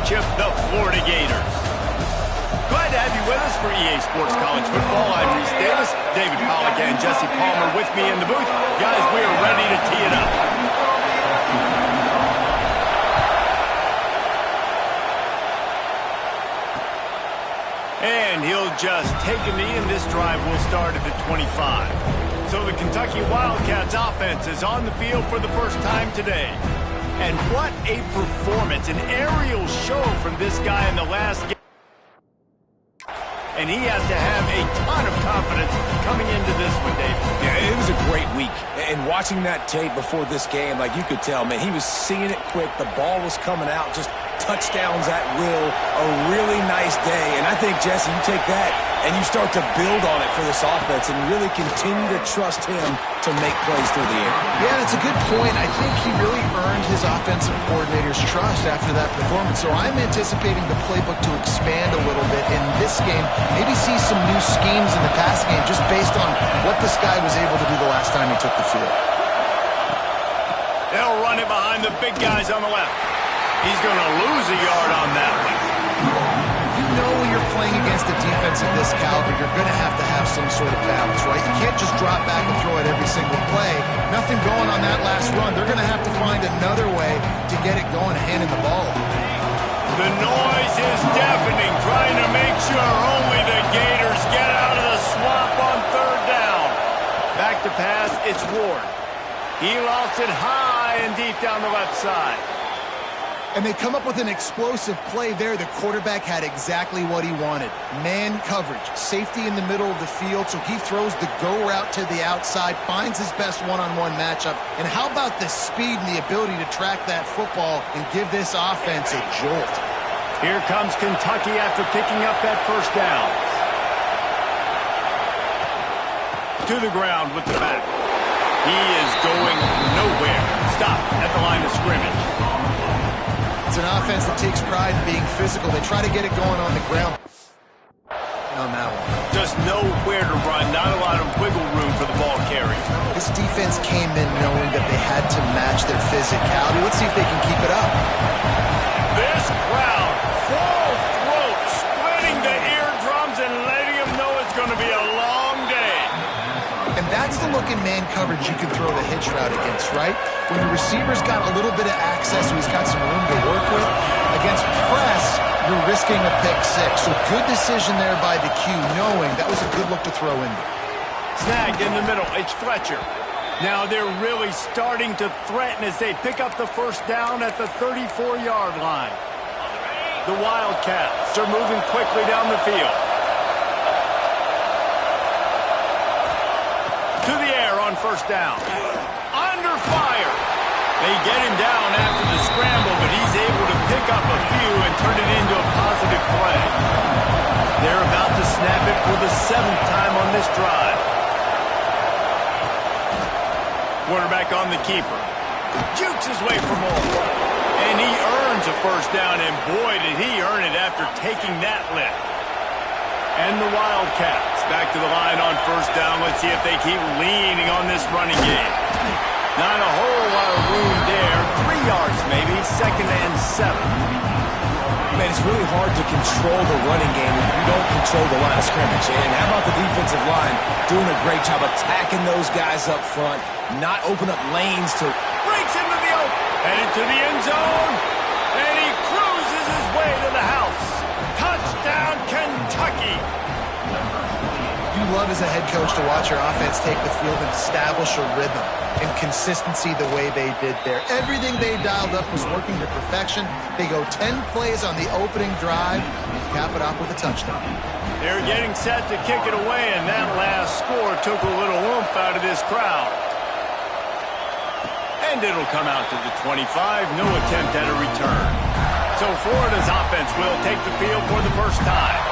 Championship, the Florida Gators. Glad to have you with us for EA Sports College Football. I'm Reese Davis, David Pollack, and Jesse Palmer with me in the booth. Guys, we are ready to tee it up. And he'll just take a knee, and this drive will start at the 25. So the Kentucky Wildcats offense is on the field for the first time today. And what a performance, an aerial show from this guy in the last game. And he has to have a ton of confidence coming into this one, Dave. Yeah, it was a great week. And watching that tape before this game, like you could tell, man, he was seeing it quick. The ball was coming out, just touchdowns at will. A really nice day. And I think, Jesse, you take that and you start to build on it for this offense and really continue to trust him to make plays through the air. Yeah, that's a good point. I think he really earned his offensive coordinator's trust after that performance. So I'm anticipating the playbook to expand a little bit in this game. Maybe see some new schemes in the passing game just based on what this guy was able to do the last time he took the field. They'll run it behind the big guys on the left. He's going to lose a yard on that one. You know when you're playing against a defense of this caliber, you're going to have some sort of balance, right? You can't just drop back and throw it every single play. Nothing going on that last run. They're going to have to find another way to get it going, handing the ball. The noise is deafening, trying to make sure only the Gators get out of the swamp on third down. Back to pass, it's Ward. He lost it high and deep down the left side. And they come up with an explosive play there. The quarterback had exactly what he wanted. Man coverage, safety in the middle of the field, so he throws the go route to the outside, finds his best one-on-one matchup. And how about the speed and the ability to track that football and give this offense a jolt? Here comes Kentucky after picking up that first down. To the ground with the back. He is going nowhere. Stop at the line of scrimmage. It's an offense that takes pride in being physical. They try to get it going on the ground. On that one. Just nowhere to run. Not a lot of wiggle room for the ball carry. This defense came in knowing that they had to match their physicality. Let's see if they can keep it up. This crowd, full throat, splitting the eardrums and letting them know it's going to be a long day. And that's the look in man coverage you can throw the hitch route against, right? When the receiver's got a little bit of access, so he's got some room to work with. Against press, you're risking a pick six. So good decision there by the Q, knowing that was a good look to throw in there. Snagged in the middle. It's Fletcher. Now they're really starting to threaten as they pick up the first down at the 34-yard line. The Wildcats are moving quickly down the field. To the air on first down. Under fire. They get him down after the scramble, but he's able to pick up a few and turn it into a positive play. They're about to snap it for the 7th time on this drive. Quarterback on the keeper. Jukes his way for more. And he earns a first down, and boy, did he earn it after taking that lift. And the Wildcats back to the line on first down. Let's see if they keep leaning on this running game. Not a whole lot of room there. 3 yards maybe, 2nd and 7. Man, it's really hard to control the running game if you don't control the line of scrimmage. And how about the defensive line doing a great job attacking those guys up front, not open up lanes to... Breaks into the open, headed to the end zone, and he cruises his way to the house. Touchdown, Kentucky. You love as a head coach to watch your offense take the field and establish a rhythm and consistency the way they did there. Everything they dialed up was working to perfection. They go 10 plays on the opening drive and cap it off with a touchdown. They're getting set to kick it away, and that last score took a little oomph out of this crowd. And it'll come out to the 25. No attempt at a return. So Florida's offense will take the field for the first time.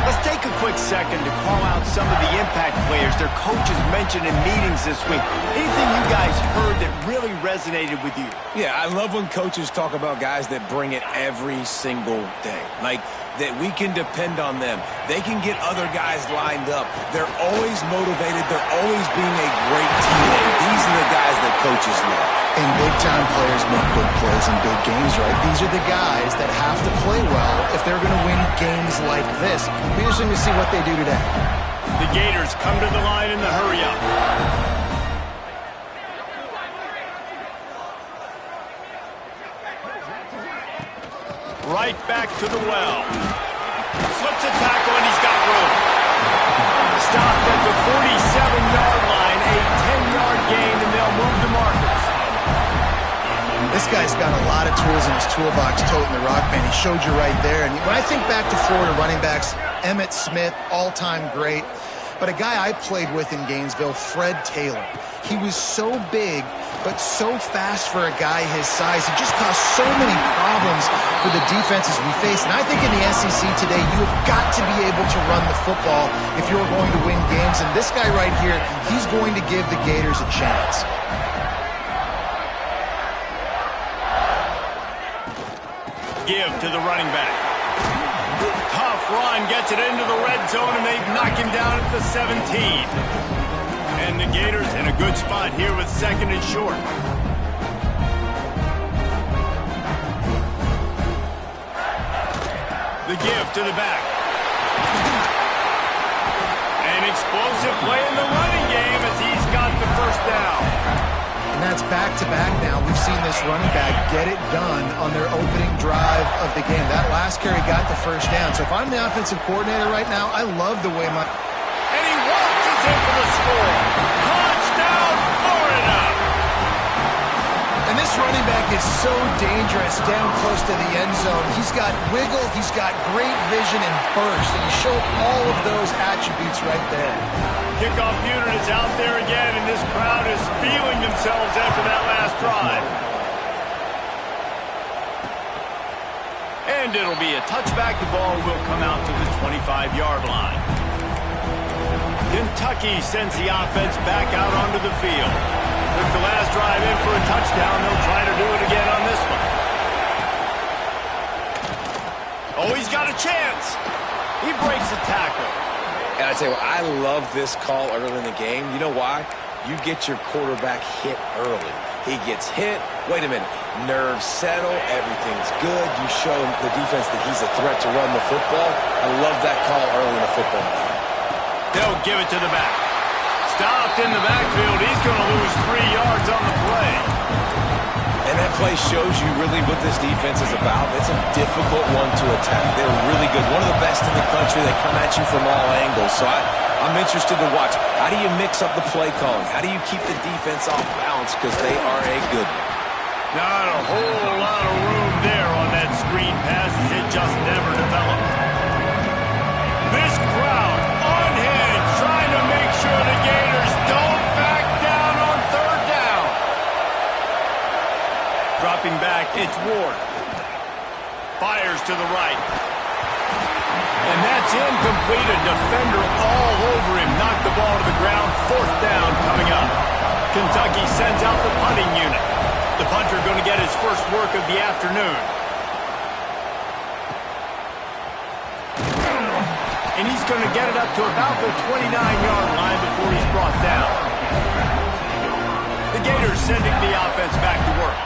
Let's take a quick second to call out some of the impact players their coaches mentioned in meetings this week. Anything you guys heard that really resonated with you? Yeah, I love when coaches talk about guys that bring it every single day. Like, that we can depend on them. They can get other guys lined up. They're always motivated. They're always being a great teammate. These are the guys that coaches look. And big-time players make big plays in big games, right? These are the guys that have to play well if they're going to win games like this. It'll be interesting to see what they do today. The Gators come to the line in the hurry-up. Right back to the well. Slips a tackle, and he's got room. Stopped at the 47-yard line, a 10-yard gain, and they'll move the markers. This guy's got a lot of tools in his toolbox toting the rock, man. He showed you right there. And when I think back to Florida running backs, Emmitt Smith, all-time great. But a guy I played with in Gainesville, Fred Taylor. He was so big, but so fast for a guy his size. He just caused so many problems for the defenses we face. And I think in the SEC today, you have got to be able to run the football if you're going to win games. And this guy right here, he's going to give the Gators a chance. Give to the running back. Tough run, gets it into the red zone, and they knock him down at the 17. And the Gators in a good spot here with second and short. The give to the back. An explosive play in the running game as he's got the first down. And that's back-to-back now. We've seen this running back get it done on their opening drive of the game. That last carry got the first down. So if I'm the offensive coordinator right now, I love the way my... And he walks in for the score. Touchdown, Florida! And this running back is so dangerous down close to the end zone. He's got wiggle, he's got great vision and burst, and he showed all of those attributes right there. Kickoff unit is out there again, and this crowd is feeling themselves after that last drive. And it'll be a touchback. The ball will come out to the 25-yard line. Kentucky sends the offense back out onto the field. Took the last drive in for a touchdown. They'll try to do it again on this one. Oh, he's got a chance. He breaks a tackle. And I tell you what, I love this call early in the game. You know why? You get your quarterback hit early. He gets hit. Wait a minute. Nerves settle. Everything's good. You show the defense that he's a threat to run the football. I love that call early in the football game. They'll give it to the back. Stopped in the backfield. He's going to lose 3 yards on the play. And that play shows you really what this defense is about. It's a difficult one to attack. They're really good. One of the best in the country. They come at you from all angles. So I'm interested to watch. How do you mix up the play calling? How do you keep the defense off balance? Because they are a good one. Not a whole lot of room there on that screen pass. It just never developed. This crowd unhinged, trying to make sure the Gators don't back down on third down. Dropping back, it's Ward. Fires to the right. And that's incomplete. A defender all over him. Knocked the ball to the ground. Fourth down coming up. Kentucky sends out the punting unit. The punter going to get his first work of the afternoon. And he's going to get it up to about the 29-yard line before he's brought down. The Gators sending the offense back to work.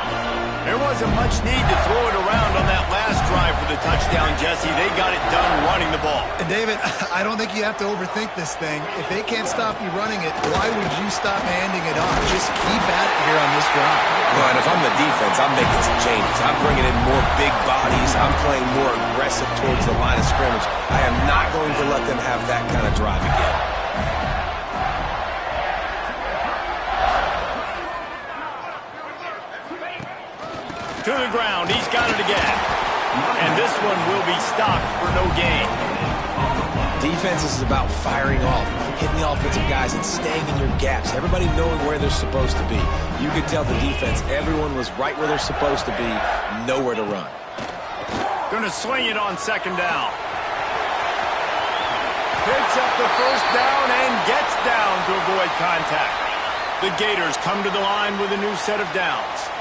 There wasn't much need to throw it around on that last drive for the touchdown, Jesse. They got it done running the ball. And David, I don't think you have to overthink this thing. If they can't stop you running it, why would you stop handing it off? Just keep at it here on this drive. Well, and if I'm the defense, I'm making some changes. I'm bringing in more big bodies. I'm playing more aggressive towards the line of scrimmage. I am not going to let them have that kind of drive again. To the ground, he's got it again. And this one will be stopped for no gain. Defense is about firing off, hitting the offensive guys and staying in your gaps. Everybody knowing where they're supposed to be. You could tell the defense, everyone was right where they're supposed to be, nowhere to run. Going to swing it on second down. Picks up the first down and gets down to avoid contact. The Gators come to the line with a new set of downs.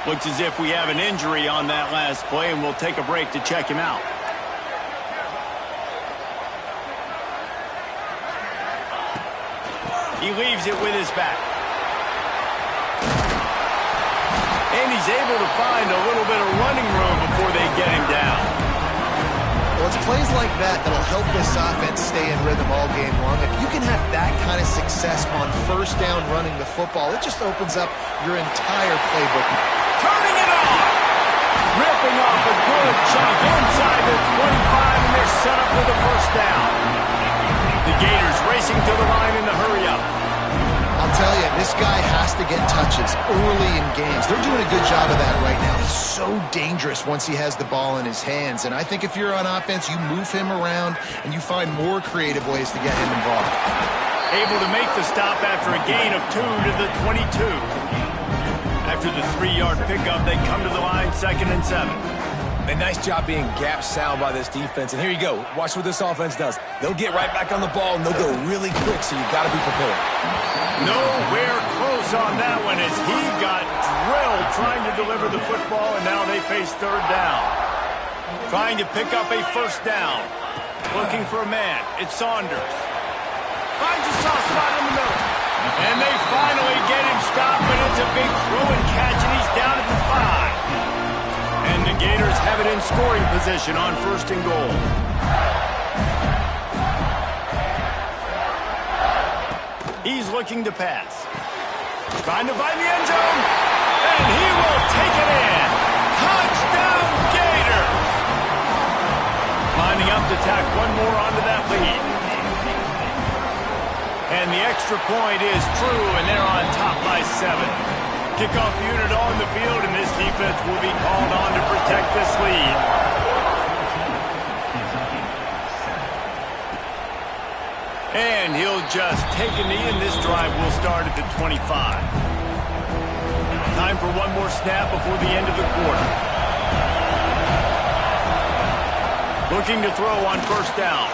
Looks as if we have an injury on that last play, and we'll take a break to check him out. He leaves it with his back. able to find a little bit of running room before they get him down. Well, it's plays like that that'll help this offense stay in rhythm all game long. If you can have that kind of success on first down running the football, it just opens up your entire playbook. Turning it on! Ripping off a good chunk inside the 25, and they're set up with a first down. The Gators racing to the line in the hurry-up. I'll tell you, this guy has to get touches early in games. They're doing a good job of that right now. He's so dangerous once he has the ball in his hands. And I think if you're on offense, you move him around and you find more creative ways to get him involved. Able to make the stop after a gain of 2 to the 22. After the 3-yard pickup, they come to the line 2nd and 7. A nice job being gap sound by this defense. And here you go. Watch what this offense does. They'll get right back on the ball, and they'll go really quick, so you've got to be prepared. Nowhere close on that one as he got drilled trying to deliver the football, and now they face 3rd down. Trying to pick up a first down. Looking for a man. It's Saunders. Finds a soft spot in the middle. And they finally get him stopped, but it's a big throw and catch, and he's down at the 5. And the Gators have it in scoring position on 1st and goal. He's looking to pass. Trying to find the end zone. And he will take it in. Touchdown, Gator! Lining up to tack one more onto that lead. And the extra point is true, and they're on top by 7. Kickoff unit on the field, and this defense will be called on to protect this lead. And he'll just take a knee, and this drive will start at the 25. Time for one more snap before the end of the quarter. Looking to throw on first down.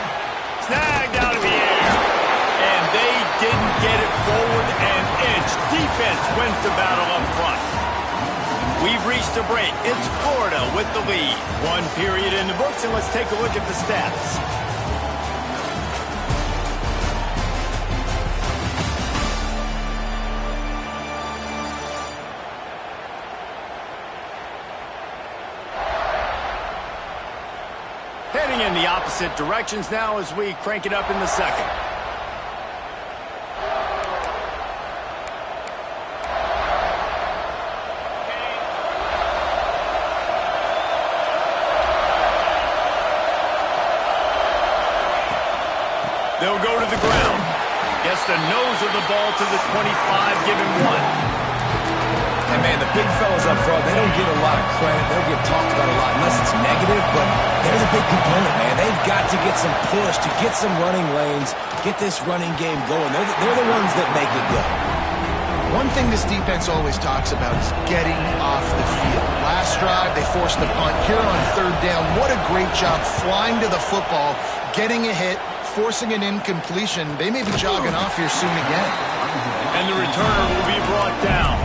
Snagged out of the air. And they didn't get it forward an inch. Defense wins the battle up front. We've reached a break. It's Florida with the lead. 1 period in the books, and let's take a look at the stats. Heading in the opposite directions now as we crank it up in the second. They'll go to the ground. Gets the nose of the ball to the 25, give him 1. And, man, the big fellas up front, they don't get a lot of credit. They don't get talked about a lot unless it's negative, but they're the big component, man. They've got to get some push, to get some running lanes, get this running game going. They're the ones that make it go. One thing this defense always talks about is getting off the field. Last drive, they forced the punt. Here on 3rd down, what a great job flying to the football, getting a hit, forcing an incompletion. They may be jogging off here soon again. And the returner will be brought down.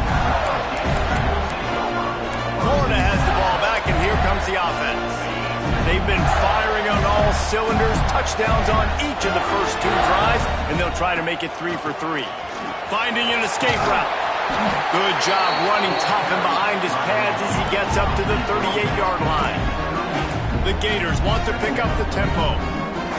Florida has the ball back, and here comes the offense. They've been firing on all cylinders, touchdowns on each of the first 2 drives, and they'll try to make it 3 for 3. Finding an escape route. Good job running tough and behind his pads as he gets up to the 38-yard line. The Gators want to pick up the tempo.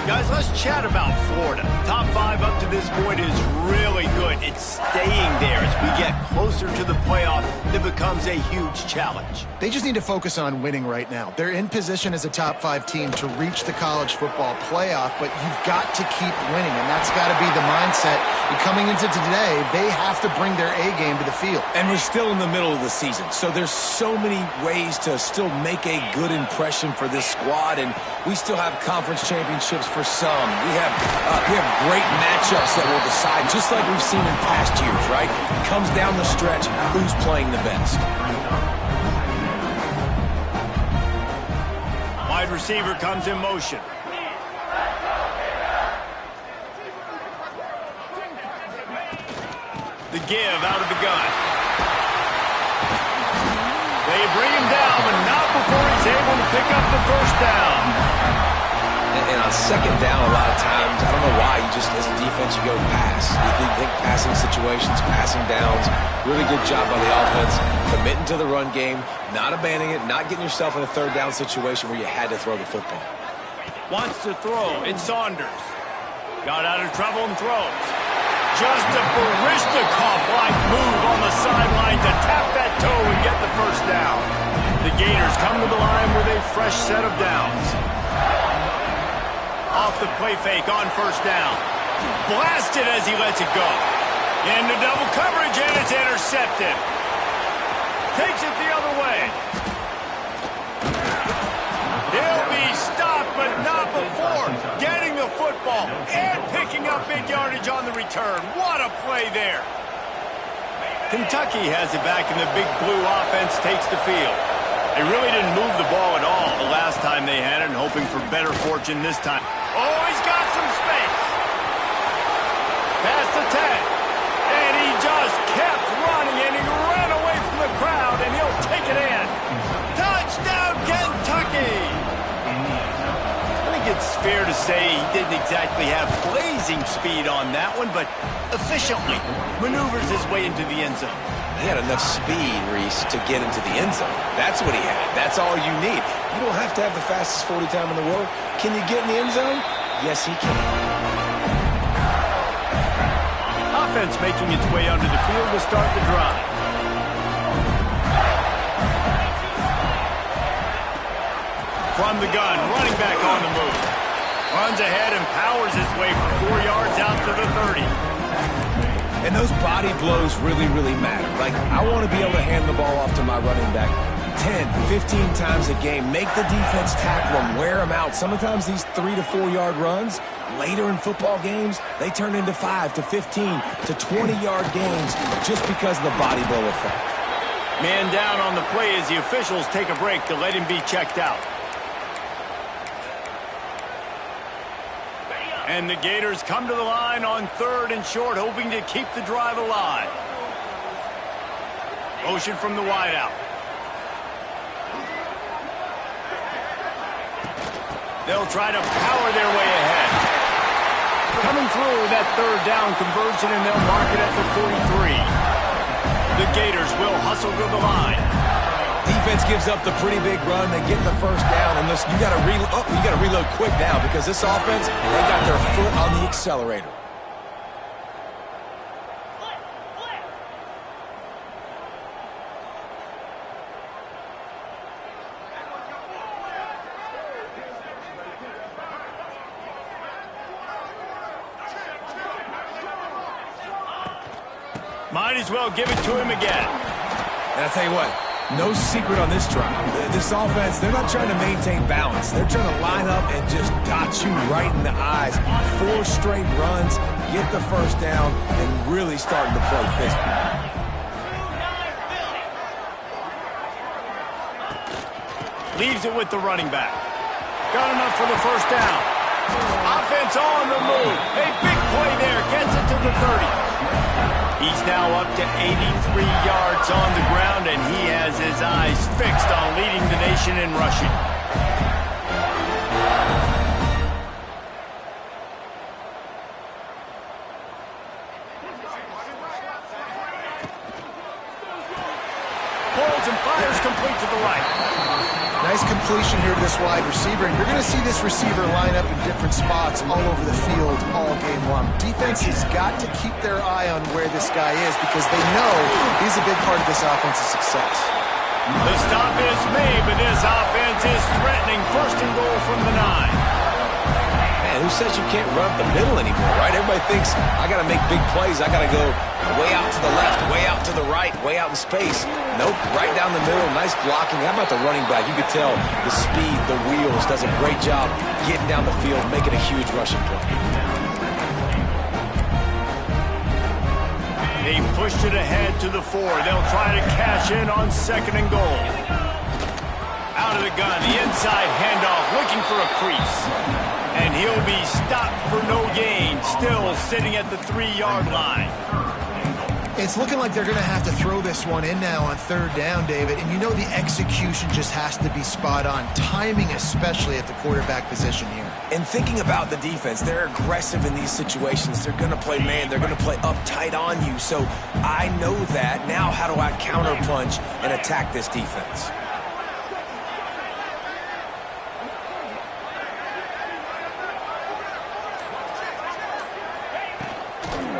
Guys, let's chat about Florida. Top 5 up to this point is really good. It's staying there as we get closer to the playoff. It becomes a huge challenge. They just need to focus on winning right now. They're in position as a top 5 team to reach the college football playoff, but you've got to keep winning, and that's got to be the mindset. And coming into today, they have to bring their A game to the field. And we're still in the middle of the season, so there's so many ways to still make a good impression for this squad, and we still have conference championships for some. We have great matchups that will decide, just like we've seen in past years, right? It comes down the stretch, who's playing the best. Wide receiver comes in motion. The give out of the gun. They bring him down, but not before he's able to pick up the first down. And on second down, a lot of times, I don't know why, you just, as a defense, you go pass. You think passing situations, passing downs. Really good job by the offense, committing to the run game, not abandoning it, not getting yourself in a third down situation where you had to throw the football. Wants to throw. It's Saunders. Got out of trouble and throws. Just a Baryshnikov-like move on the sideline to tap that toe and get the first down. The Gators come to the line with a fresh set of downs. Off the play fake on first down. Blasted as he lets it go. Into double coverage, and it's intercepted. Takes it the other way. He'll be stopped, but not before getting the football and picking up big yardage on the return. What a play there. Kentucky has it back, and the big blue offense takes the field. They really didn't move the ball at all the last time they had it, and hoping for better fortune this time. Oh, he's got some space. Past the 10. And he just kept running, and he ran away from the crowd, and he'll take it in. Touchdown, Kentucky! I think it's fair to say he didn't exactly have blazing speed on that one, but efficiently maneuvers his way into the end zone. He had enough speed, Reese, to get into the end zone. That's what he had. That's all you need. You don't have to have the fastest 40 time in the world. Can you get in the end zone? Yes, he can. Offense making its way onto the field to start the drive. From the gun, running back on the move. Runs ahead and powers his way for 4 yards out to the 30. And those body blows really, really matter. Like, I want to be able to hand the ball off to my running back 10, 15 times a game. Make the defense tackle them, wear them out. Sometimes these 3 to 4 yard runs, later in football games, they turn into 5 to 15 to 20 yard games just because of the body blow effect. Man down on the play as the officials take a break to let him be checked out. And the Gators come to the line on 3rd and short, hoping to keep the drive alive. Motion from the wideout. They'll try to power their way ahead. Coming through that 3rd down conversion, and they'll mark it at the 43. The Gators will hustle to the line. Defense gives up the pretty big run. They get the first down, and this, you got to reload quick now because this offense, they got their foot on the accelerator. Might as well give it to him again. And I tell you what, no secret on this drive. This offense, they're not trying to maintain balance. They're trying to line up and just dot you right in the eyes. 4 straight runs, get the first down, and really starting to play physical. Leaves it with the running back. Got enough for the first down. Offense on the move. A big play there. Gets it to the 30. He's now up to 83 yards on the ground, and he has his eyes fixed on leading the nation in rushing. Pulls and fires complete to the right. Nice completion here to this wide receiver, and you're going to see this receiver line up in different spots all over the field all game long. Defense has got to keep their eye on where this guy is because they know he's a big part of this offense's success. The stop is made, but this offense is threatening. 1st and goal from the 9. Man, who says you can't run up the middle anymore, right? Everybody thinks, I got to make big plays. I got to go way out to the left, way out to the right, way out in space. Nope, right down the middle, nice blocking. How about the running back? You could tell the speed, the wheels, does a great job getting down the field, making a huge rushing play. They pushed it ahead to the 4. They'll try to cash in on 2nd and goal. Out of the gun, the inside handoff, looking for a crease. And he'll be stopped for no gain, still sitting at the 3-yard line. It's looking like they're going to have to throw this one in now on 3rd down, David. And you know the execution just has to be spot on. Timing especially at the quarterback position here. And thinking about the defense, they're aggressive in these situations. They're going to play man. They're going to play uptight on you. So I know that. Now how do I counterpunch and attack this defense?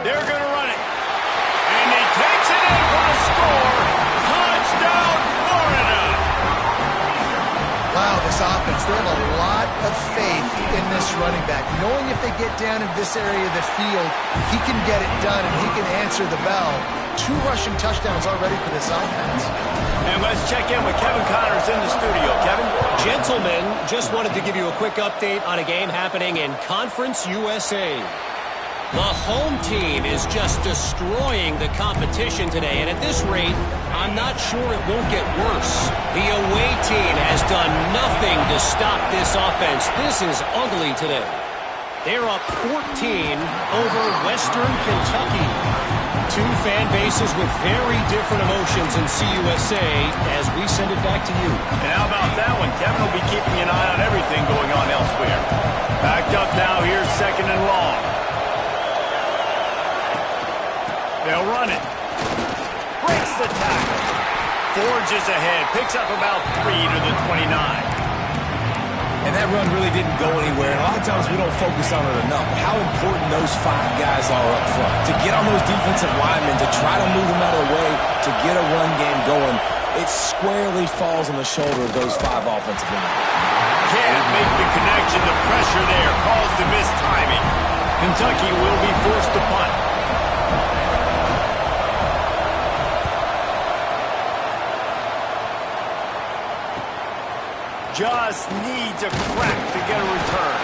They're going to run it. And he takes it in for a score. Touchdown, Florida. Wow, this offense, they have a lot of faith in this running back. Knowing if they get down in this area of the field, he can get it done and he can answer the bell. 2 rushing touchdowns already for this offense. And let's check in with Kevin Connors in the studio. Kevin? Gentlemen, just wanted to give you a quick update on a game happening in Conference USA. The home team is just destroying the competition today, and at this rate, I'm not sure it won't get worse. The away team has done nothing to stop this offense. This is ugly today. They're up 14 over Western Kentucky. 2 fan bases with very different emotions in CUSA as we send it back to you. And how about that one? Kevin will be keeping an eye on everything going on elsewhere. Backed up now, here's 2nd and long. They'll run it. Breaks the tackle. Forges ahead. Picks up about 3 to the 29. And that run really didn't go anywhere. And a lot of times we don't focus on it enough. How important those 5 guys are up front. To get on those defensive linemen, to try to move them out of the way, to get a run game going, it squarely falls on the shoulder of those 5 offensive linemen. Can't make the connection. The pressure there caused the missed timing. Kentucky will be forced to punt. Just needs a crack to get a return.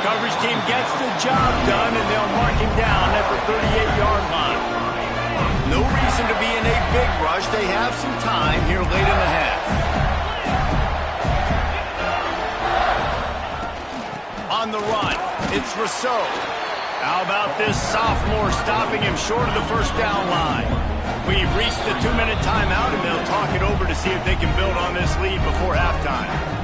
Coverage team gets the job done, and they'll mark him down at the 38-yard line. No reason to be in a big rush. They have some time here late in the half. On the run, it's Rousseau. How about this sophomore stopping him short of the first down line? We've reached the 2-minute timeout, and they'll talk it over to see if they can build on this lead before halftime.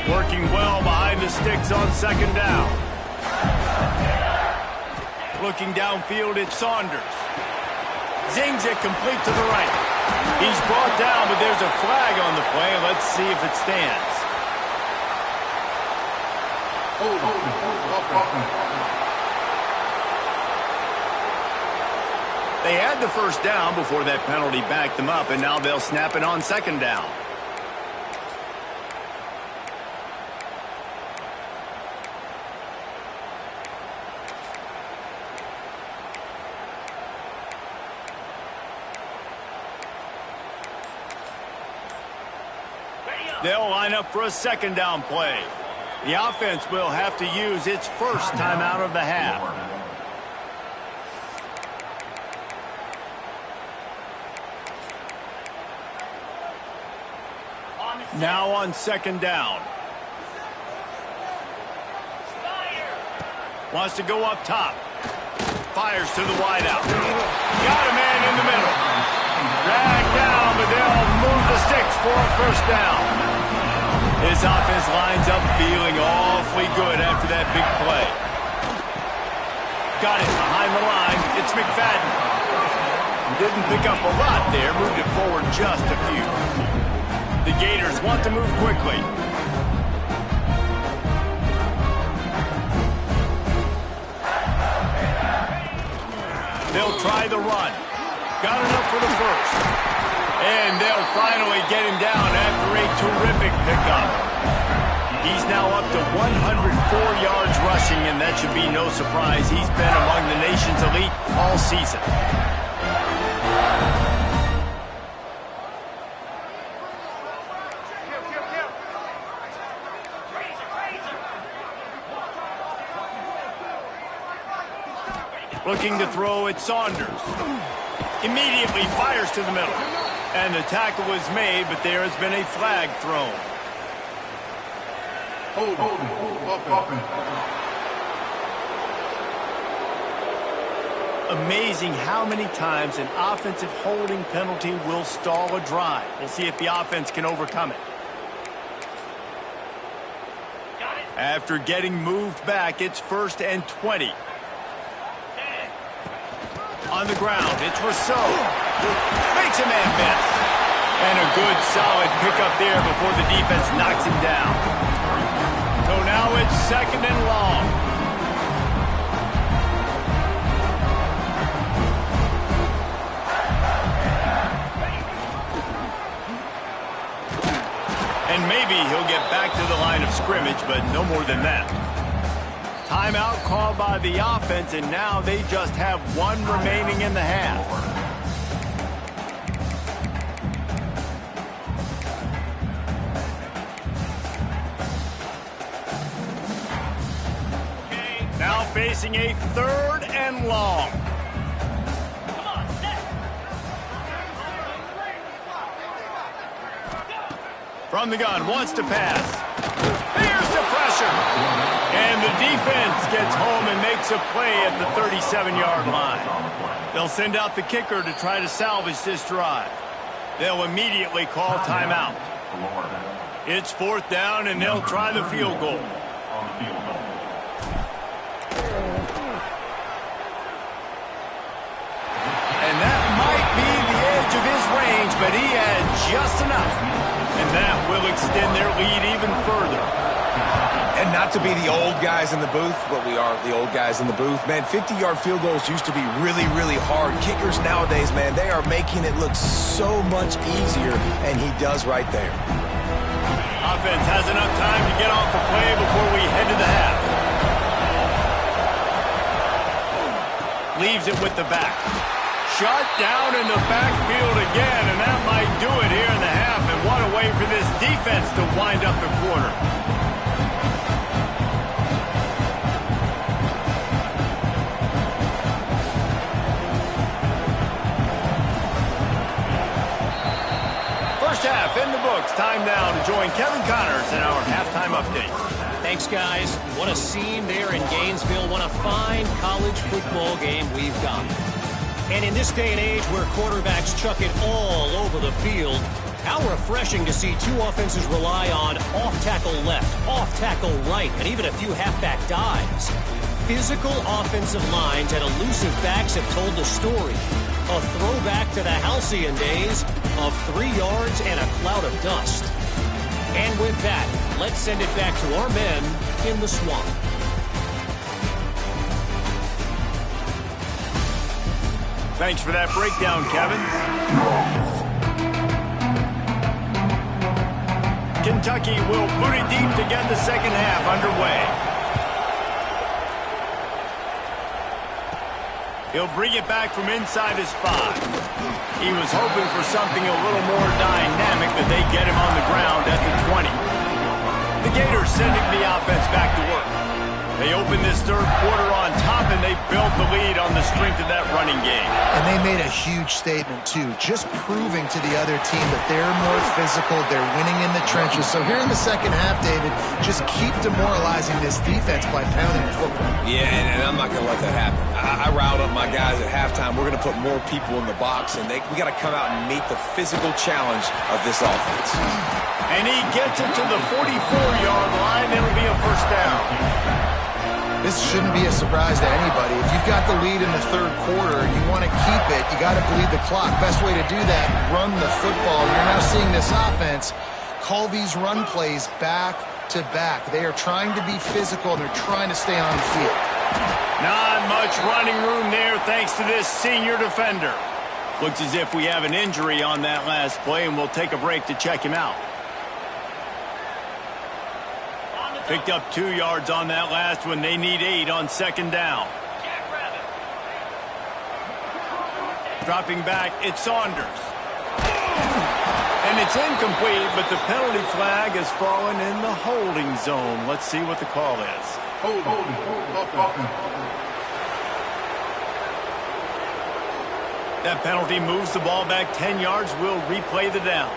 Working well behind the sticks on 2nd down. Looking downfield, it's Saunders. Zings it complete to the right. He's brought down, but there's a flag on the play. Let's see if it stands. They had the first down before that penalty backed them up, and now they'll snap it on 2nd down. They'll line up for a 2nd down play. The offense will have to use its first timeout of the half. Now on 2nd down. Wants to go up top. Fires to the wideout. Got a man in the middle. Dragged down, but they'll move the sticks for a first down. His offense lines up feeling awfully good after that big play. Got it behind the line. It's McFadden. Didn't pick up a lot there. Moved it forward just a few. The Gators want to move quickly. They'll try the run. Got enough for the first. And they'll finally get him down after a terrific pickup. He's now up to 104 yards rushing, and that should be no surprise. He's been among the nation's elite all season. Looking to throw at Saunders. Immediately fires to the middle. And the tackle was made, but there has been a flag thrown. Amazing how many times an offensive holding penalty will stall a drive. We'll see if the offense can overcome it. After getting moved back, it's 1st and 20. On the ground, it's Rousseau. Makes a man miss. And a good, solid pickup there before the defense knocks him down. So now it's 2nd and long. And maybe he'll get back to the line of scrimmage, but no more than that. Timeout called by the offense, and now they just have one remaining in the half. Now facing a 3rd and long. From the gun, wants to pass. There's the pressure. And the defense gets home and makes a play at the 37-yard line. They'll send out the kicker to try to salvage this drive. They'll immediately call timeout. It's 4th down, and they'll try the field goal. And that might be the edge of his range, but he had just enough. And that will extend their lead even further. And not to be the old guys in the booth, but we are the old guys in the booth. Man, 50-yard field goals used to be really, really hard. Kickers nowadays, man, they are making it look so much easier, and he does right there. Offense has enough time to get off the play before we head to the half. Leaves it with the back. Shot down in the backfield again, and that might do it here in the half. And what a way for this defense to wind up the quarter. First half in the books. Time now to join Kevin Connors in our halftime update. Thanks, guys. What a scene there in Gainesville. What a fine college football game we've got. And in this day and age where quarterbacks chuck it all over the field, how refreshing to see two offenses rely on off-tackle left, off-tackle right, and even a few halfback dives. Physical offensive lines and elusive backs have told the story. A throwback to the halcyon days of 3 yards and a cloud of dust. And with that, let's send it back to our men in the swamp. Thanks for that breakdown, Kevin. Kentucky will boot it deep to get the second half underway. He'll bring it back from inside his 5. He was hoping for something a little more dynamic, but they get him on the ground at the 20. The Gators sending the offense back to work. They open this third quarter on top, and they built the lead on the strength of that running game. And they made a huge statement, too, just proving to the other team that they're more physical, they're winning in the trenches. So here in the second half, David, just keep demoralizing this defense by pounding the football. Yeah, and I'm not going to let that happen. I riled up my guys at halftime. We're going to put more people in the box, and we got to come out and meet the physical challenge of this offense. And he gets it to the 44-yard line. It'll be a first down. This shouldn't be a surprise to anybody. If you've got the lead in the third quarter and you want to keep it, you got to bleed the clock. Best way to do that, run the football. You're now seeing this offense call these run plays back to back. They are trying to be physical, and they're trying to stay on the field. Not much running room there thanks to this senior defender. Looks as if we have an injury on that last play, and we'll take a break to check him out. Picked up 2 yards on that last one. They need 8 on second down. Dropping back, it's Saunders. And it's incomplete, but the penalty flag has fallen in the holding zone. Let's see what the call is. That penalty moves the ball back 10 yards. We'll replay the down.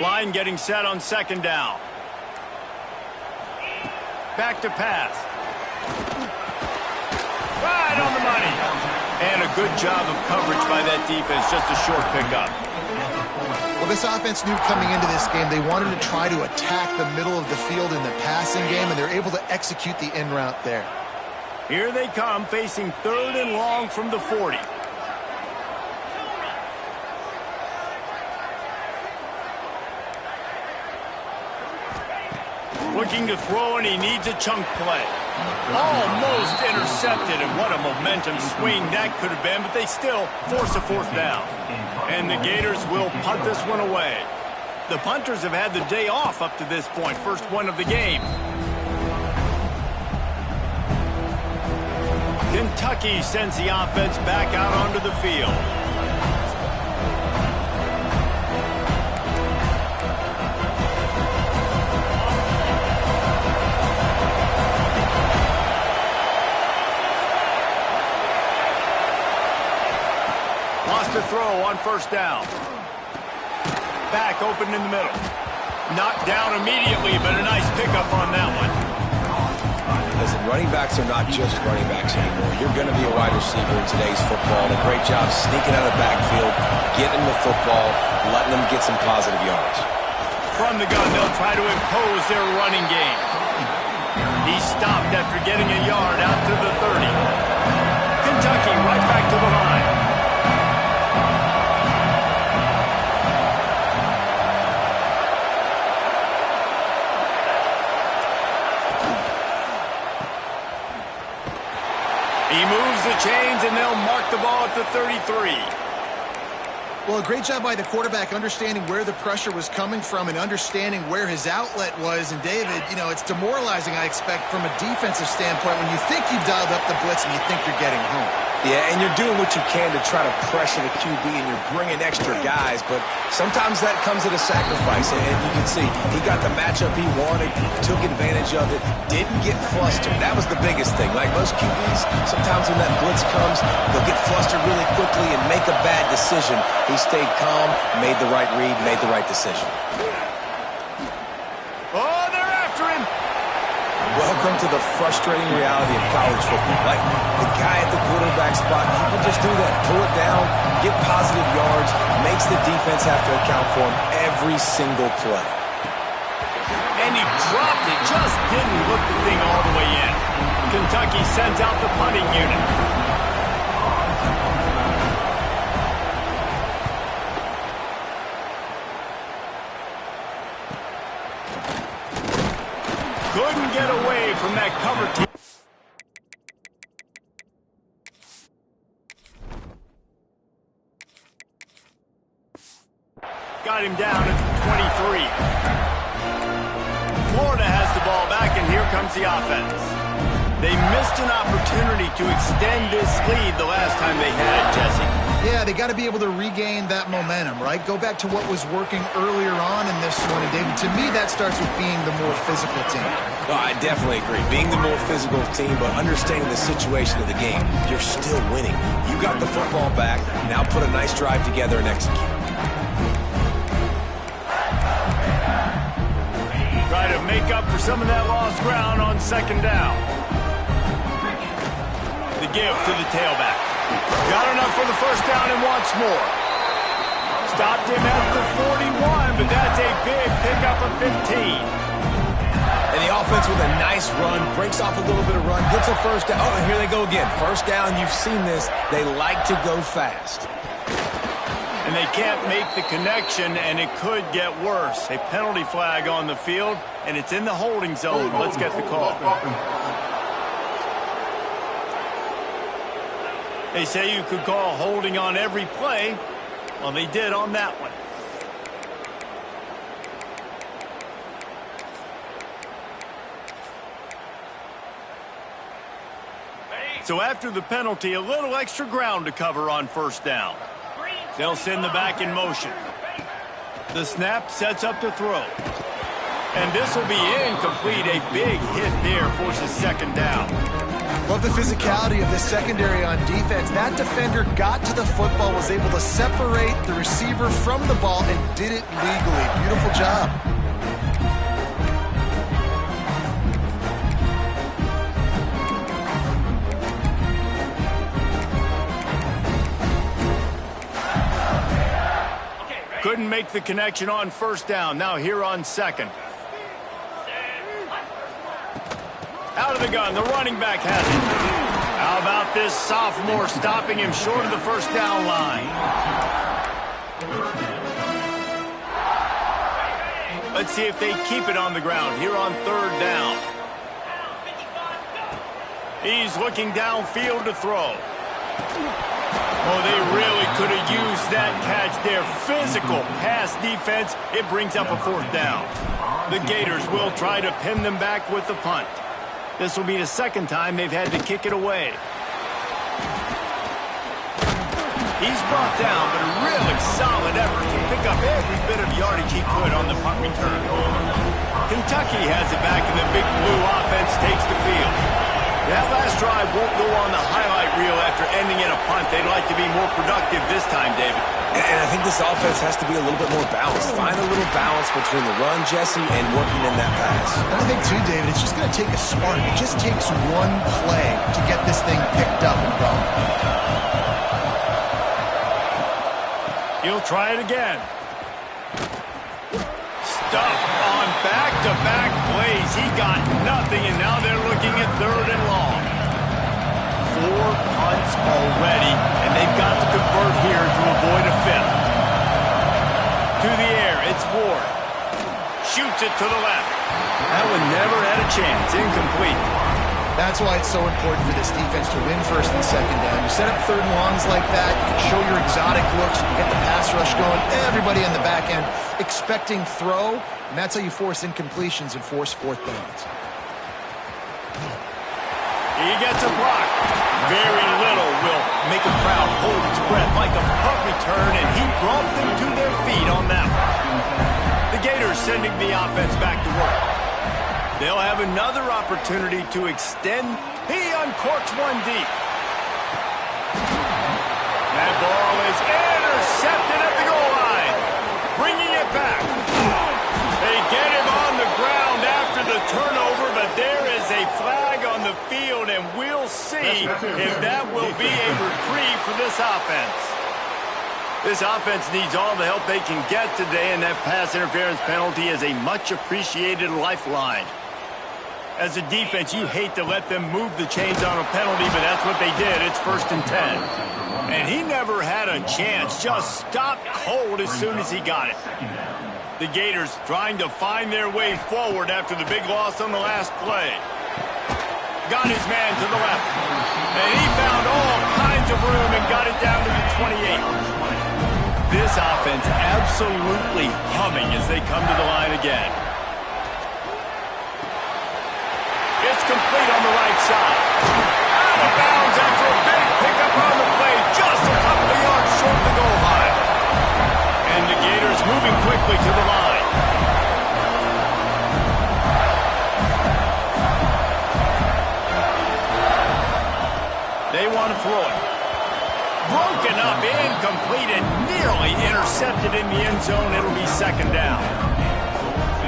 Line getting set on second down. Back to pass. Right on the money. And a good job of coverage by that defense. Just a short pickup. Well, this offense knew coming into this game they wanted to try to attack the middle of the field in the passing game, and they're able to execute the in route there. Here they come, facing 3rd and long from the 40. Looking to throw, and he needs a chunk play. Almost intercepted, and what a momentum swing that could have been, but they still force a 4th down. And the Gators will punt this one away. The punters have had the day off up to this point, first one of the game. Kentucky sends the offense back out onto the field. Lost a throw on first down. Back open in the middle. Knocked down immediately, but a nice pickup on that one. Listen, running backs are not just running backs anymore. You're going to be a wide receiver in today's football. And a great job sneaking out of the backfield, getting the football, letting them get some positive yards. From the gun, they'll try to impose their running game. He stopped after getting a yard out to the 30. Kentucky right back to the line. He moves the chains, and they'll mark the ball at the 33. Well, a great job by the quarterback understanding where the pressure was coming from and understanding where his outlet was. And, David, you know, it's demoralizing, I expect, from a defensive standpoint when you think you've dialed up the blitz and you think you're getting home. Yeah, and you're doing what you can to try to pressure the QB, and you're bringing extra guys, but sometimes that comes at a sacrifice, and you can see he got the matchup he wanted, took advantage of it, didn't get flustered. That was the biggest thing. Like most QBs, sometimes when that blitz comes, they'll get flustered really quickly and make a bad decision. He stayed calm, made the right read, made the right decision. Oh, they're after him. Welcome to the frustrating reality of college football. Like, the guy at the quarterback spot, he can just do that. Pull it down, get positive yards, makes the defense have to account for him every single play. And he dropped it, just didn't look the thing all the way in. Kentucky sends out the punting unit. Couldn't get away from that cover team. Got him down at the 23. Florida has the ball back, and here comes the offense. They missed an opportunity to extend this lead the last time they had it, Jesse. Yeah, they got to be able to regain that momentum, right? Go back to what was working earlier on in this one. And, David, to me, that starts with being the more physical team. No, I definitely agree. Being the more physical team, but understanding the situation of the game, you're still winning. You got the football back. Now put a nice drive together and execute. Try to make up for some of that lost ground on second down. The give to the tailback. Got enough for the first down and wants more. Stopped him at the 41, but that's a big pickup of 15. And the offense with a nice run, breaks off a little bit of run, gets a first down. Oh, and here they go again. First down, you've seen this. They like to go fast. And they can't make the connection, and it could get worse. A penalty flag on the field, and it's in the holding zone. Let's get the call. They say you could call holding on every play. Well, they did on that one. So after the penalty, a little extra ground to cover on first down. They'll send the back in motion. The snap sets up to throw. And this will be incomplete. A big hit there forces second down. Love the physicality of the secondary on defense. That defender got to the football, was able to separate the receiver from the ball, and did it legally. Beautiful job. Couldn't make the connection on first down. Now here on second. Out of the gun, the running back has it. How about this sophomore stopping him short of the first down line? Let's see if they keep it on the ground here on third down. He's looking downfield to throw. Oh, they really could have used that catch there. Physical pass defense. It brings up a fourth down. The Gators will try to pin them back with the punt. This will be the second time they've had to kick it away. He's brought down, but a really solid effort to pick up every bit of yardage he could on the punt return. Kentucky has it back, and the Big Blue offense takes the field. That last drive won't go on the highlight reel after ending in a punt. They'd like to be more productive this time, David. And I think this offense has to be a little bit more balanced. Find a little balance between the run, Jesse, and working in that pass. And I think, too, David, it's just going to take a spark. It just takes one play to get this thing picked up and going. He'll try it again. Stuff on back-to-back plays. He got nothing, and now they're looking at third and long. 4 punts already, and they've got to convert here to avoid a fifth. To the air, it's Ward. Shoots it to the left. That one never had a chance. Incomplete. That's why it's so important for this defense to win first and second down. You set up third and longs like that, you can show your exotic looks, you can get the pass rush going, everybody in the back end expecting throw, and that's how you force incompletions and force fourth downs. He gets a block. Very little will make a crowd hold its breath like a punt return, and he brought them to their feet on that one. The Gators sending the offense back to work. They'll have another opportunity to extend. He uncorks one deep. That ball is intercepted at the goal line. Bringing it back. They get him on the ground after the turnover, but there is a flag on the field, and we'll see if that will be a reprieve for this offense. This offense needs all the help they can get today, and that pass interference penalty is a much-appreciated lifeline. As a defense, you hate to let them move the chains on a penalty, but that's what they did. It's 1st and 10. And he never had a chance. Just stopped cold as soon as he got it. The Gators trying to find their way forward after the big loss on the last play. Got his man to the left. And he found all kinds of room and got it down to the 28. This offense absolutely humming as they come to the line again. It's complete on the right side. Out of bounds after a big pickup on the play, just a couple of yards short of the goal line. And the Gators moving quickly to the line. They want to throw it. Broken up, incomplete, and nearly intercepted in the end zone. It'll be second down.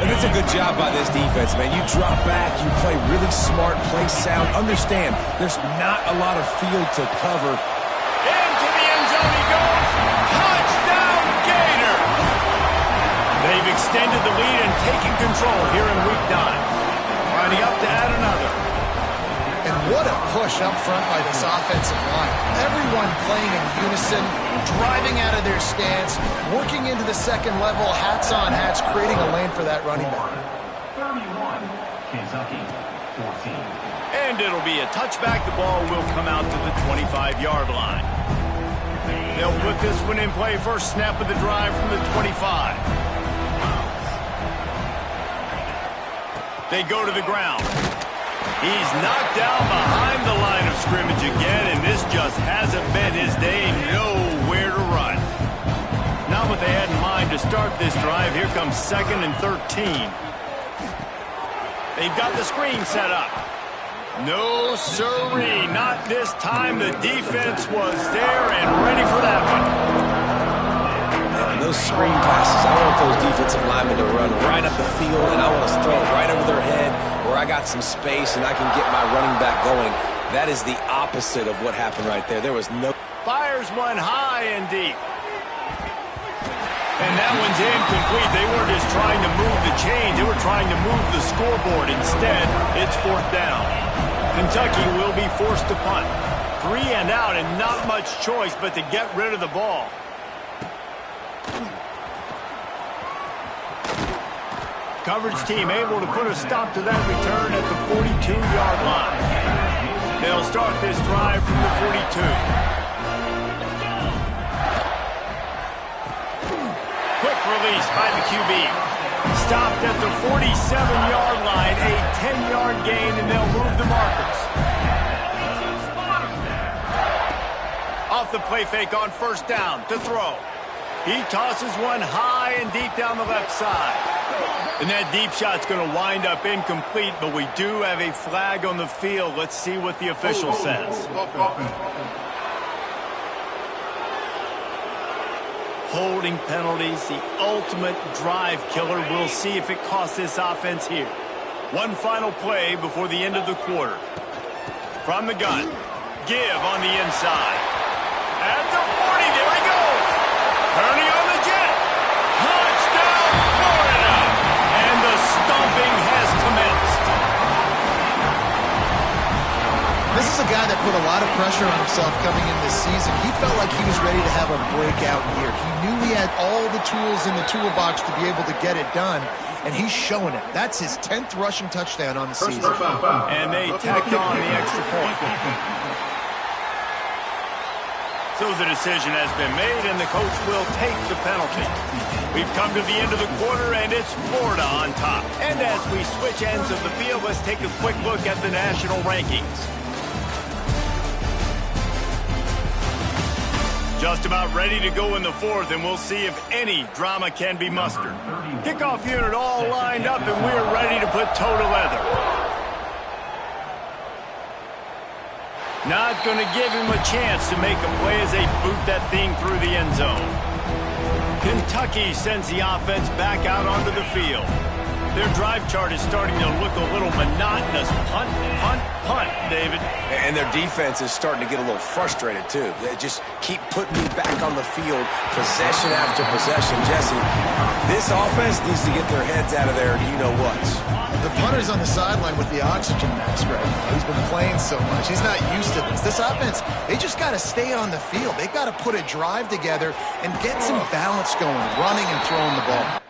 And it's a good job by this defense, man. You drop back, you play really smart, play sound. Understand, there's not a lot of field to cover. Into the end zone he goes. Touchdown, Gator! They've extended the lead and taken control here in Week 9. Lining up to add another. And what a push up front by this offensive line. Everyone playing in unison, driving out of their stance, working into the second level, hats on hats, creating a lane for that running back. 31, Kentucky, 14. And it'll be a touchback. The ball will come out to the 25-yard line. They'll put this one in play. First snap of the drive from the 25. They go to the ground. He's knocked down behind the line of scrimmage again, and this just hasn't been his day. Nowhere to run. Not what they had in mind to start this drive. Here comes 2nd and 13. They've got the screen set up. No siree, not this time. The defense was there and ready for that one. Man, those screen passes, I want those defensive linemen to run right up the field, and I want to throw it right over their head where I got some space and I can get my running back going. That is the opposite of what happened right there. There was no... Fires one high and deep. And that one's incomplete. They weren't just trying to move the chains. They were trying to move the scoreboard. Instead, it's 4th down. Kentucky will be forced to punt. 3 and out and not much choice but to get rid of the ball. Coverage team able to put a stop to that return at the 42-yard line. They'll start this drive from the 42. Quick release by the QB. Stopped at the 47-yard line, a 10-yard gain, and they'll move the markers. Off the play fake on 1st down to throw. He tosses one high and deep down the left side. And that deep shot's going to wind up incomplete, but we do have a flag on the field. Let's see what the official says. Holding penalties, the ultimate drive killer. We'll see if it costs this offense here. One final play before the end of the quarter. From the gun, give on the inside. At the 40, there he goes. Turning on the jet. Touchdown, Florida. And the stomping has commenced. This is a guy that put a lot of pressure on himself coming in this season. He felt like he was ready to have a breakout year. He knew he had all the tools in the toolbox to be able to get it done, and he's showing it. That's his 10th rushing touchdown on the season. And they tacked on the extra point. So the decision has been made, and the coach will take the penalty. We've come to the end of the quarter, and it's Florida on top. And as we switch ends of the field, let's take a quick look at the national rankings. Just about ready to go in the 4th, and we'll see if any drama can be mustered. Kickoff unit all lined up, and we're ready to put toe to leather. Not going to give him a chance to make a play as they boot that thing through the end zone. Kentucky sends the offense back out onto the field. Their drive chart is starting to look a little monotonous. Punt, punt, punt, David. And their defense is starting to get a little frustrated, too. They just keep putting me back on the field, possession after possession. Jesse, this offense needs to get their heads out of there, you-know-what. The punter's on the sideline with the oxygen mask right now. He's been playing so much. He's not used to this. This offense, they just got to stay on the field. They've got to put a drive together and get some balance going, running and throwing the ball.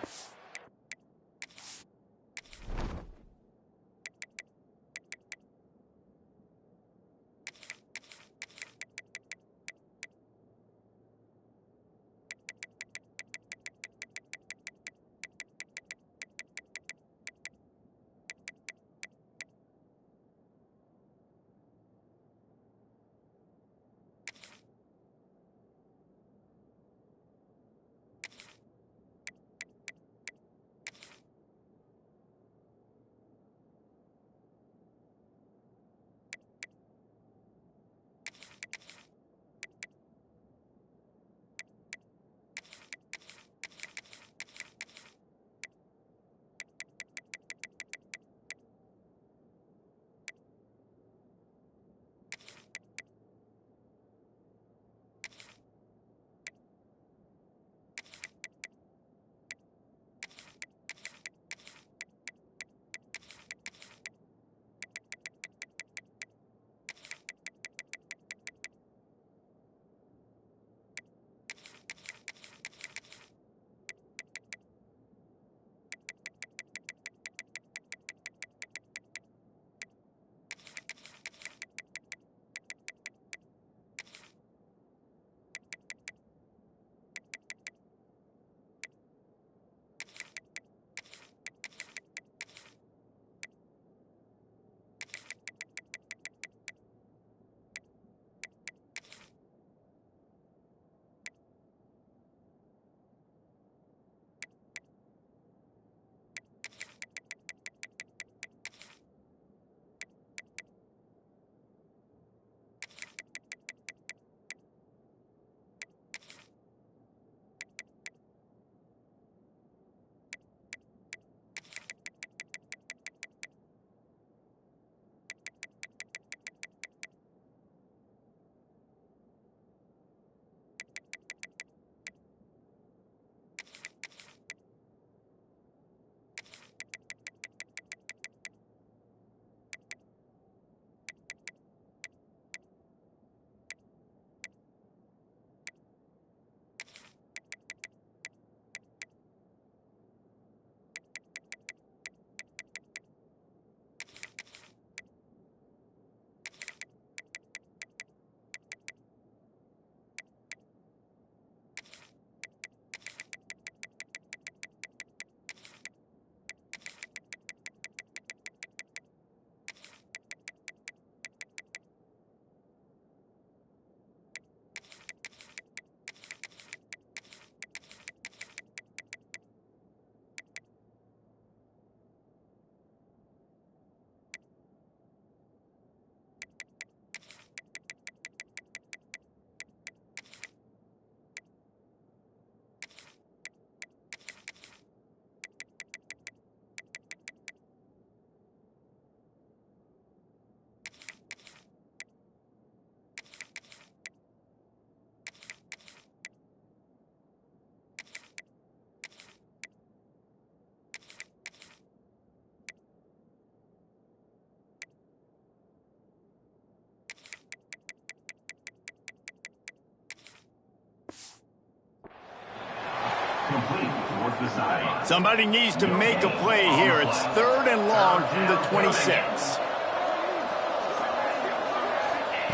deciding. Somebody needs to make a play here. It's 3rd and long from the 26.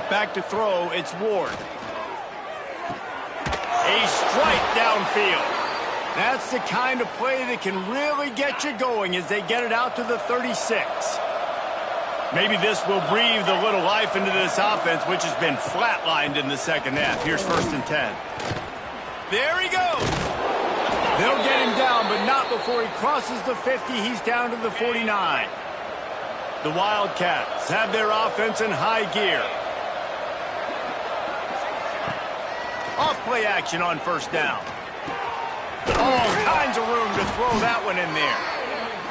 Back to throw, it's Ward. A strike downfield. That's the kind of play that can really get you going as they get it out to the 36. Maybe this will breathe a little life into this offense, which has been flatlined in the second half. Here's 1st and 10. There he goes. They'll get him down, but not before he crosses the 50. He's down to the 49. The Wildcats have their offense in high gear. Off play action on 1st down. All kinds of room to throw that one in there.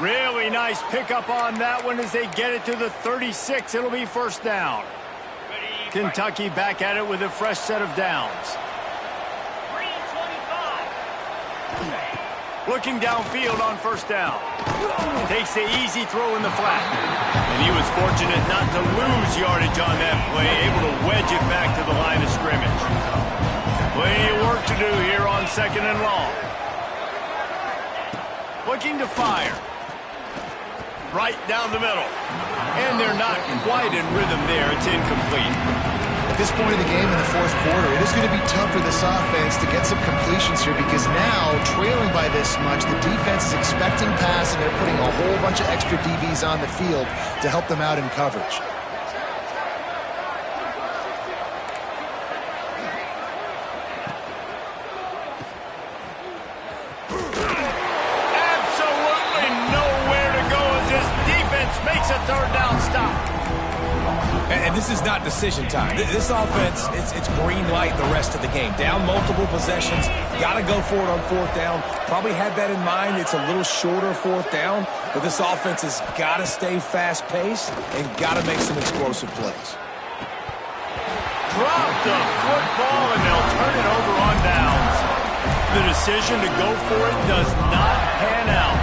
Really nice pickup on that one as they get it to the 36. It'll be 1st down. Kentucky back at it with a fresh set of downs. Looking downfield on 1st down. Takes the easy throw in the flat. And he was fortunate not to lose yardage on that play, able to wedge it back to the line of scrimmage. Plenty of work to do here on 2nd and long. Looking to fire. Right down the middle. And they're not quite in rhythm there. It's incomplete. At this point of the game in the 4th quarter, it is going to be tough for this offense to get some completions here because now, trailing by this much, the defense is expecting pass and they're putting a whole bunch of extra DBs on the field to help them out in coverage. Makes a 3rd down stop. And this is not decision time. This offense, it's green light the rest of the game. Down multiple possessions, got to go for it on 4th down. Probably had that in mind. It's a little shorter 4th down, but this offense has got to stay fast-paced and got to make some explosive plays. Drop the football, and they'll turn it over on downs. The decision to go for it does not pan out.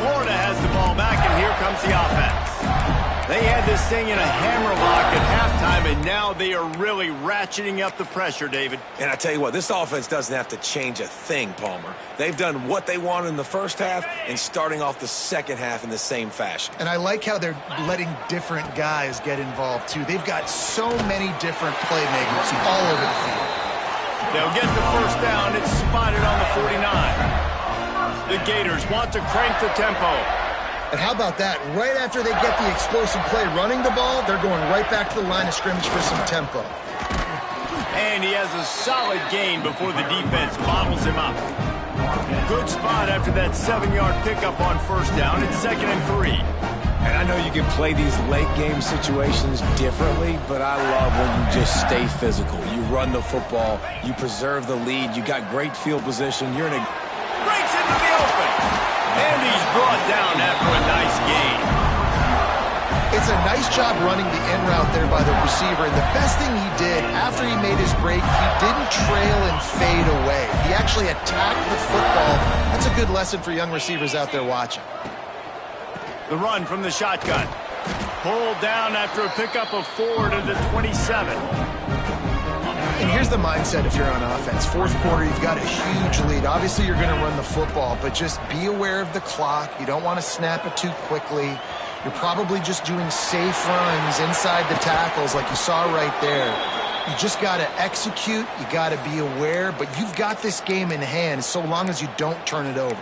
Florida has the ball back, and here comes the offense. They had this thing in a hammerlock at halftime, and now they are really ratcheting up the pressure, David. And I tell you what, this offense doesn't have to change a thing, Palmer. They've done what they wanted in the 1st half and starting off the 2nd half in the same fashion. And I like how they're letting different guys get involved, too. They've got so many different playmakers all over the field. They'll get the 1st down. It's spotted on the 49. The Gators want to crank the tempo. And how about that? Right after they get the explosive play running the ball, they're going right back to the line of scrimmage for some tempo. And he has a solid gain before the defense bottles him up. Good spot after that 7-yard pickup on 1st down. It's 2nd and 3. And I know you can play these late-game situations differently, but I love when you just stay physical. You run the football, you preserve the lead, you got great field position, you're in a... Breaks into the open. And he's brought down after a nice gain. It's a nice job running the in route there by the receiver. And the best thing he did after he made his break, he didn't trail and fade away. He actually attacked the football. That's a good lesson for young receivers out there watching. The run from the shotgun. Pulled down after a pickup of 4 to the 27. And here's the mindset if you're on offense. 4th quarter, you've got a huge lead. Obviously, you're going to run the football, but just be aware of the clock. You don't want to snap it too quickly. You're probably just doing safe runs inside the tackles like you saw right there. You just got to execute. You got to be aware, but you've got this game in hand so long as you don't turn it over.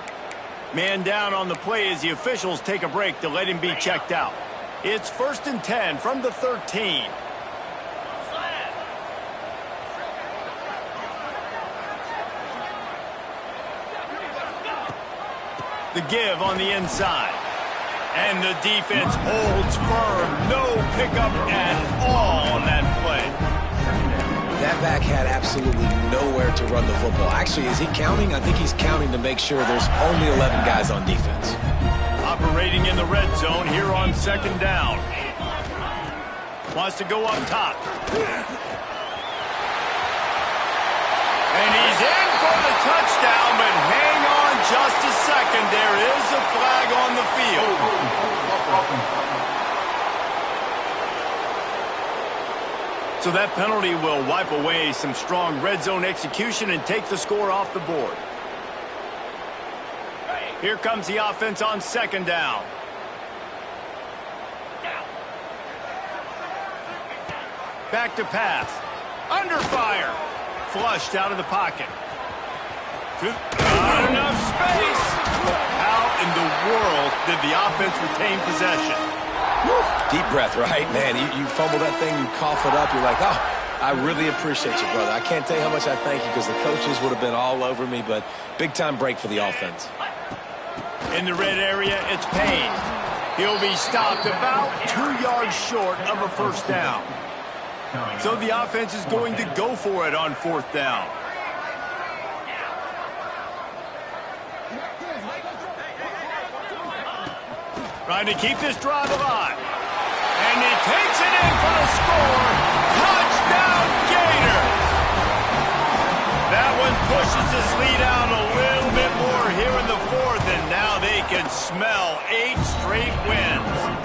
Man down on the play as the officials take a break to let him be checked out. It's 1st and 10 from the 13. The give on the inside. And the defense holds firm. No pickup at all on that play. That back had absolutely nowhere to run the football. Actually, is he counting? I think he's counting to make sure there's only 11 guys on defense. Operating in the red zone here on 2nd down. Wants to go up top. And he's in for the touchdown, but hang on just a second. There is a flag on the field. So that penalty will wipe away some strong red zone execution and take the score off the board. Here comes the offense on second down. Back to pass. Under fire. Flushed out of the pocket. Not enough space. How in the world did the offense retain possession? Deep breath, right? Man, you fumble that thing, you cough it up, you're like, oh, I really appreciate you, brother. I can't tell you how much I thank you because the coaches would have been all over me, but big-time break for the offense. In the red area, it's Payne. He'll be stopped about 2 yards short of a first down. So the offense is going to go for it on fourth down. Trying to keep this drive alive. And he takes it in for the score. Touchdown, Gator! That one pushes this lead out a little bit more here in the fourth, and now they can smell 8 straight wins.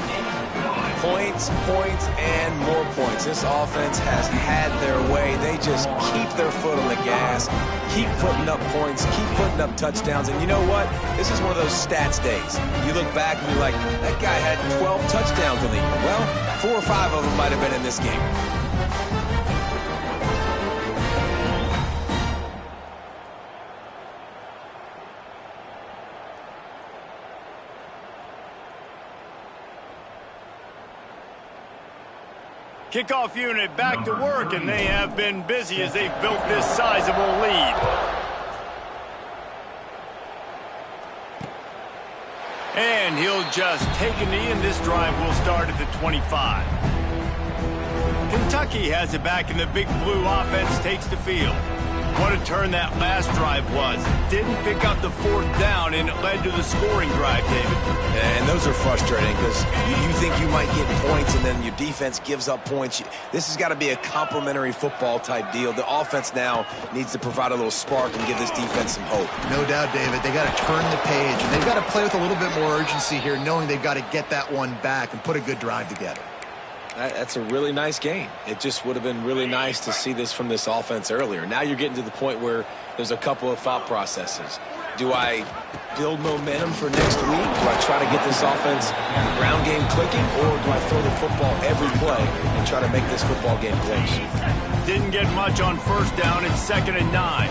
Points, points, and more points. This offense has had their way. They just keep their foot on the gas, keep putting up points, keep putting up touchdowns. And you know what? This is one of those stats days. You look back and you're like, that guy had 12 touchdowns in the year. Well, 4 or 5 of them might have been in this game. Kickoff unit back to work, and they have been busy as they've built this sizable lead. And he'll just take a knee, and this drive will start at the 25. Kentucky has it back, and the Big Blue offense takes the field. What a turn that last drive was. Didn't pick up the fourth down, and it led to the scoring drive, David. And those are frustrating because you think you might get points and then your defense gives up points. This has got to be a complementary football type deal. The offense now needs to provide a little spark and give this defense some hope. No doubt, David. They got to turn the page, and they've got to play with a little bit more urgency here, knowing they've got to get that one back and put a good drive together. That's a really nice game. It just would have been really nice to see this from this offense earlier. Now you're getting to the point where there's a couple of thought processes. Do I build momentum for next week? Do I try to get this offense, the ground game clicking, or do I throw the football every play and try to make this football game close? Didn't get much on first down. It's 2nd and 9.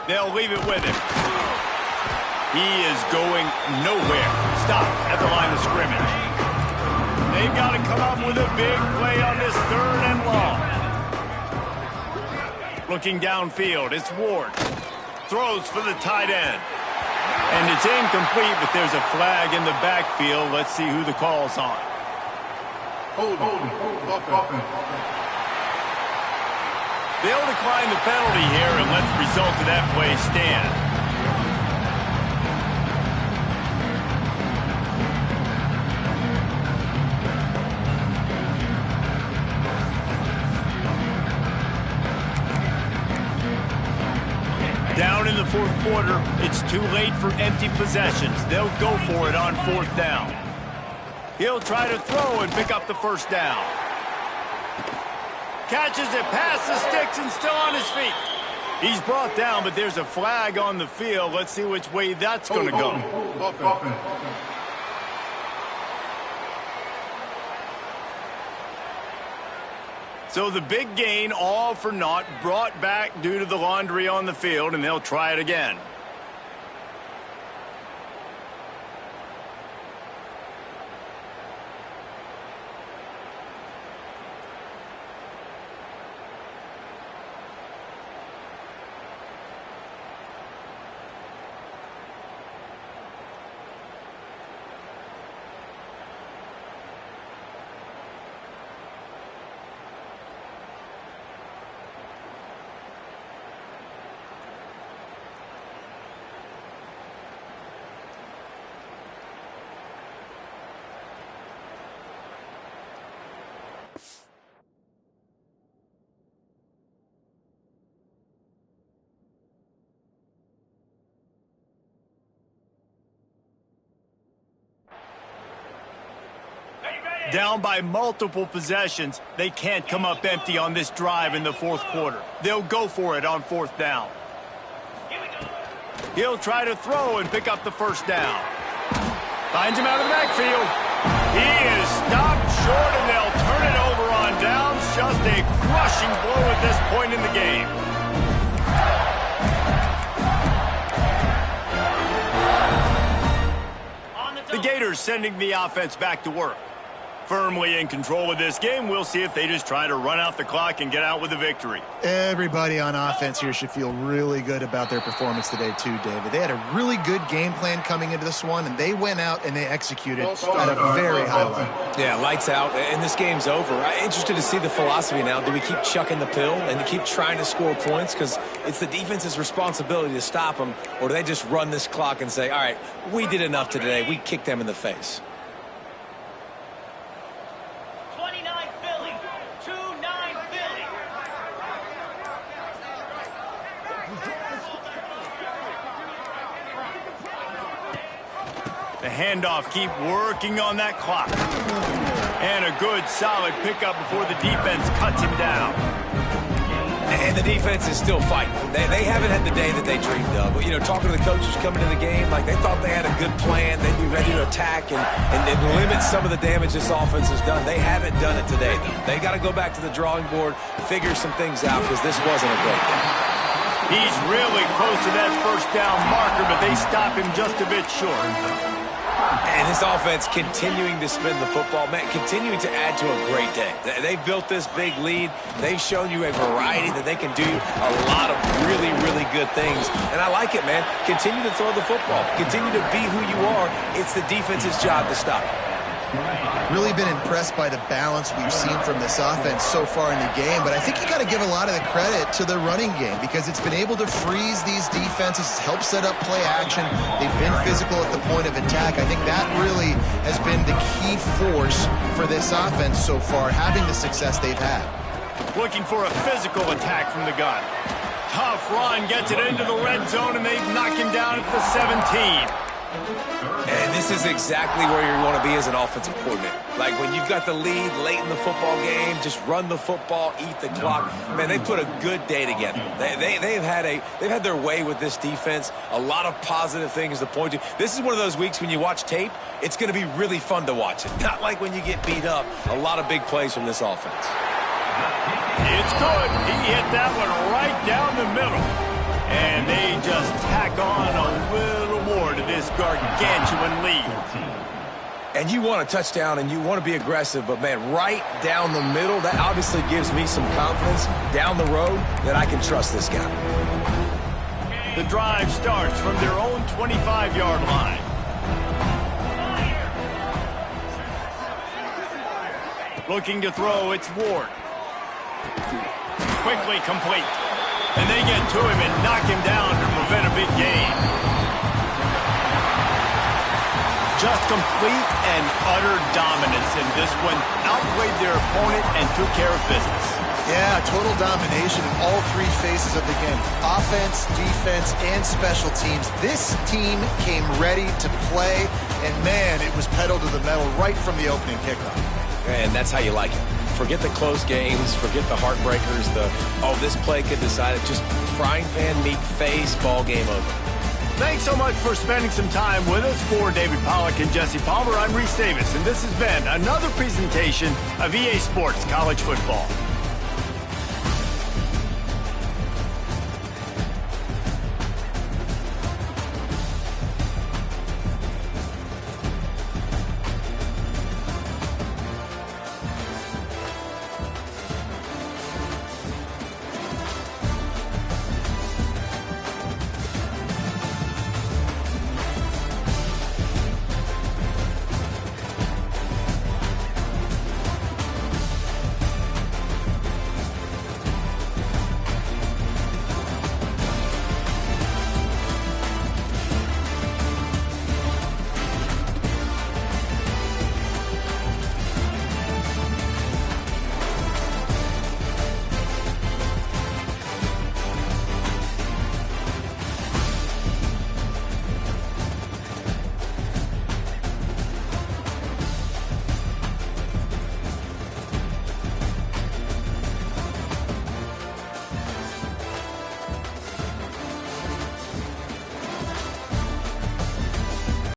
They'll leave it with him. He is going nowhere. Stop at the line of scrimmage. They've got to come up with a big play on this 3rd and long. Looking downfield, it's Ward. Throws for the tight end. And it's incomplete, but there's a flag in the backfield. Let's see who the call's on. They'll decline the penalty here and let the result of that play stand. Down in the fourth quarter, it's too late for empty possessions. They'll go for it on 4th down. He'll try to throw and pick up the first down. Catches it past the sticks and still on his feet. He's brought down, but there's a flag on the field. Let's see which way that's going to go. So the big gain, all for naught, brought back due to the laundry on the field, and they'll try it again. Down by multiple possessions, they can't come up empty on this drive in the fourth quarter. They'll go for it on fourth down. He'll try to throw and pick up the first down. Finds him out of the backfield. He is stopped short, and they'll turn it over on downs. Just a crushing blow at this point in the game. The Gators sending the offense back to work. Firmly in control of this game. We'll see if they just try to run out the clock and get out with a victory. Everybody on offense here should feel really good about their performance today too, David. They had a really good game plan coming into this one, and they went out and they executed at a very high level. Yeah, lights out, and this game's over. I'm interested to see the philosophy now. Do we keep chucking the pill and to keep trying to score points because it's the defense's responsibility to stop them, or do they just run this clock and say, all right, we did enough today. We kicked them in the face. The handoff, keep working on that clock. And a good, solid pickup before the defense cuts him down. And the defense is still fighting. They haven't had the day that they dreamed of. But, you know, talking to the coaches coming to the game, like they thought they had a good plan. They'd be ready to attack and limit some of the damage this offense has done. They haven't done it today, though. They got to go back to the drawing board, figure some things out, because this wasn't a great game. He's really close to that first down marker, but they stop him just a bit short. And this offense continuing to spin the football, man, continuing to add to a great day. They've built this big lead. They've shown you a variety that they can do a lot of really, really good things. And I like it, man. Continue to throw the football. Continue to be who you are. It's the defense's job to stop you. Really been impressed by the balance we've seen from this offense so far in the game, but I think you got to give a lot of the credit to the running game because it's been able to freeze these defenses, help set up play action. They've been physical at the point of attack. I think that really has been the key force for this offense so far, having the success they've had. Looking for a physical attack from the gun. Tough run, gets it into the red zone, and they knock him down at the 17. And this is exactly where you want to be as an offensive coordinator. Like when you've got the lead late in the football game, just run the football, eat the clock. Man, they put a good day together. They've had their way with this defense. A lot of positive things to point to. This is one of those weeks when you watch tape, it's going to be really fun to watch it. Not like when you get beat up. A lot of big plays from this offense. It's good. He hit that one right down the middle. And they just tack on a little more to this gargantuan lead. And you want a touchdown and you want to be aggressive, but, man, right down the middle, that obviously gives me some confidence down the road that I can trust this guy. The drive starts from their own 25-yard line. Looking to throw, it's Ward. Quickly complete. And they get to him and knock him down to prevent a big gain. Just complete and utter dominance in this one. Outplayed their opponent and took care of business. Yeah, total domination in all three phases of the game. Offense, defense, and special teams. This team came ready to play, and, man, it was pedal to the metal right from the opening kickoff. And that's how you like it. Forget the close games, forget the heartbreakers, this play could decide it. Just frying pan meat face, ball game over. Thanks so much for spending some time with us. For David Pollack and Jesse Palmer, I'm Reese Davis, and this has been another presentation of EA Sports College Football.